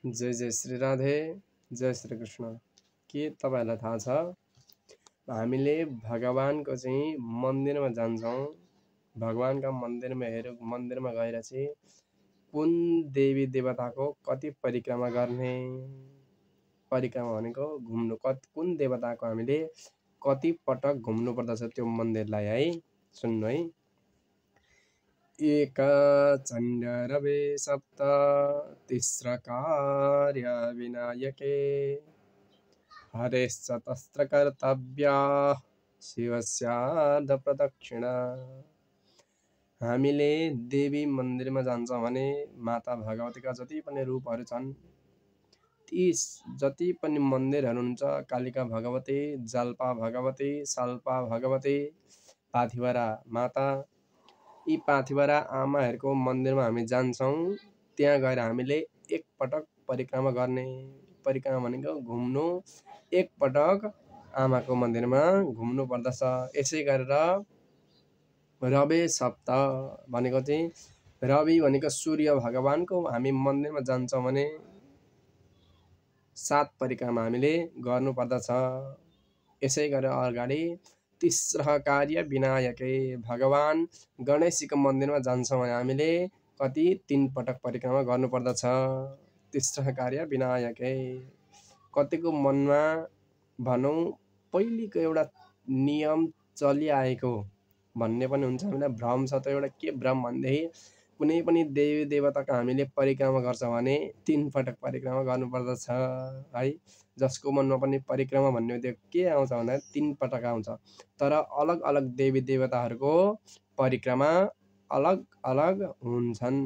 जय जय श्री राधे, जय श्री कृष्ण। के तपाईहरुलाई थाहा छ हामीले भगवानको चाहिँ मन्दिरमा जान्छौं। भगवानका मन्दिरमा गएर चाहिँ कुन देवी देवताको कति परिक्रमा गर्ने। परिक्रमा भनेको घुम्नु, कुन देवताको हामीले कति पटक घुम्नु पर्दछ त्यो मन्दिरलाई है। सुन्नु है। एक चण्डरवे सप्त तिस्र कार्य विनायके हरेश्चतस्र कर्तव्य शिवस्यार्ध प्रदक्षिणा। हामीले देवी मन्दिरमा जान्छौं भने माता भगवतीका जति पनि रूपहरू छन्, ती जति पनि मन्दिरहरू हुन्छ, कालिका भगवती, जाल्पा भगवती, साल्पा भगवती, पाथिभरा माता, यी पाथिभरा आमाहरूको मन्दिरमा हामी जान्छौं। त्यहाँ गएर हामीले एक पटक परिक्रमा गर्ने। परिक्रमा भनेको घुम्नु, एक पटक आमाको मन्दिरमा घुम्नु पर्दछ। यसै गरेर रवे सप्त भनेको चाहिँ रवि भनेको सूर्य भगवानको हामी मन्दिरमा जान्छौं भने 7 परिक्रमा हामीले गर्नु पर्दछ। यसै गरेर अगाडि तिस्र कार्य विनायके भगवान गणेशजीको मन्दिरमा जान्छौं भने हामीले कति 3 पटक परिक्रमा गर्नु पर्दछ। तिस्र कार्य विनायके। कतिको मनमा भनौं पहिलेको एउटा नियम चलिआएको भन्ने पनि हुन्छ। हामीलाई भ्रम छ। त एउटा के भ्रम भन्दाखेरि कुनै पनि देवी देवताको हामीले परिक्रमा गर्छौं भने 3 पटक परिक्रमा गर्नु पर्दछ है। जसको मनमा पनि परिक्रमा भन्ने बित्तिकै के आउँछ भन्दा 3 पटक आउँछ। तर अलग अलग देवी देवताहरूको परिक्रमा अलग अलग हुन्छन्।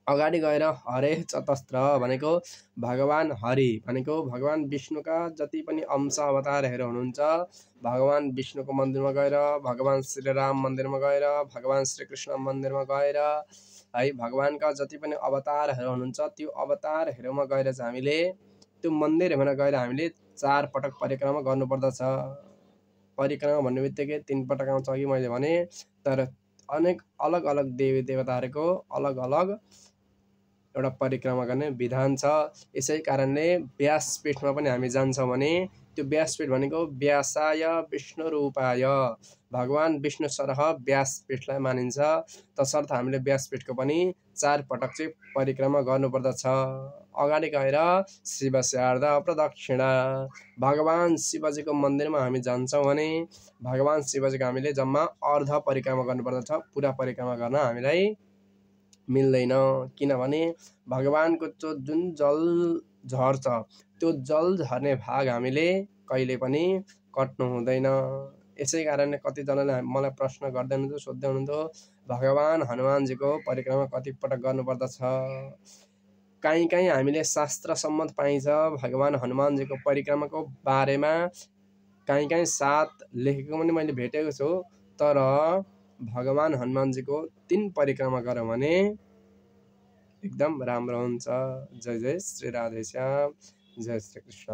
अगाडि गएर हरे चतस्र भनेको भगवान हरि भनेको भगवान विष्णुका जति पनि अंश अवतारहरू हुनुहुन्छ, भगवान विष्णुको मन्दिरमा गएर, भगवान श्रीराम मन्दिरमा गएर, भगवान श्रीकृष्ण मन्दिरमा गएर है, भगवानका जति पनि अवतारहरू हुनुहुन्छ त्यो अवतारहरूमा गएर चाहिँ हामीले त्यो मन्दिरमा गएर हामीले 4 पटक परिक्रमा गर्नु पर्दछ। परिक्रमा भन्ने बित्तिकै 3 पटक आउँछ अघि मैले भने। तर अनेक अलग अलग देवी देवताहरूको अलग अलग एउटा परिक्रमा गर्ने विधान छ। यसै कारणले व्यासपीठमा पनि हामी जान्छौं भने त्यो व्यासपीठ भनेको व्यासाय विष्णु रूपाय भगवान विष्णु सरह व्यासपीठलाई मानिन्छ। तसर्थ हामीले व्यासपीठको पनि 4 पटक चाहिँ परिक्रमा गर्नु पर्दछ। अगाडि गएर शिवस्यार्ध प्रदक्षिणा भगवान शिवजीको मन्दिरमा हामी जान्छौं भने भगवान शिवजीको हामीले जम्मा अर्ध परिक्रमा गर्नु पर्दछ। पूरा परिक्रमा गर्न हामीलाई मिल्दैन। किनभने भगवानको जुन जल झर्छ त्यो जल झर्ने भाग हामीले कहिले पनि कट्नु हुँदैन। यसै कारणले कतिजनाले मलाई प्रश्न गर्दै हुनुहुन्छ, सोध्दै हुनुहुन्छ भगवान हनुमानजीको परिक्रमा कति पटक गर्नु पर्दछ। कहीँ कहीँ हामीले शास्त्र सम्मत पाइन्छ भगवान हनुमानजीको परिक्रमाको बारेमा कहीँ कहीँ 7 लेखेको पनि मैले भेटेको छु। तर भगवान हनुमानजीको 3 परिक्रमा गर्यो भने एकदम राम्रो हुन्छ। जय जय श्री राधे श्याम, जय श्री कृष्ण।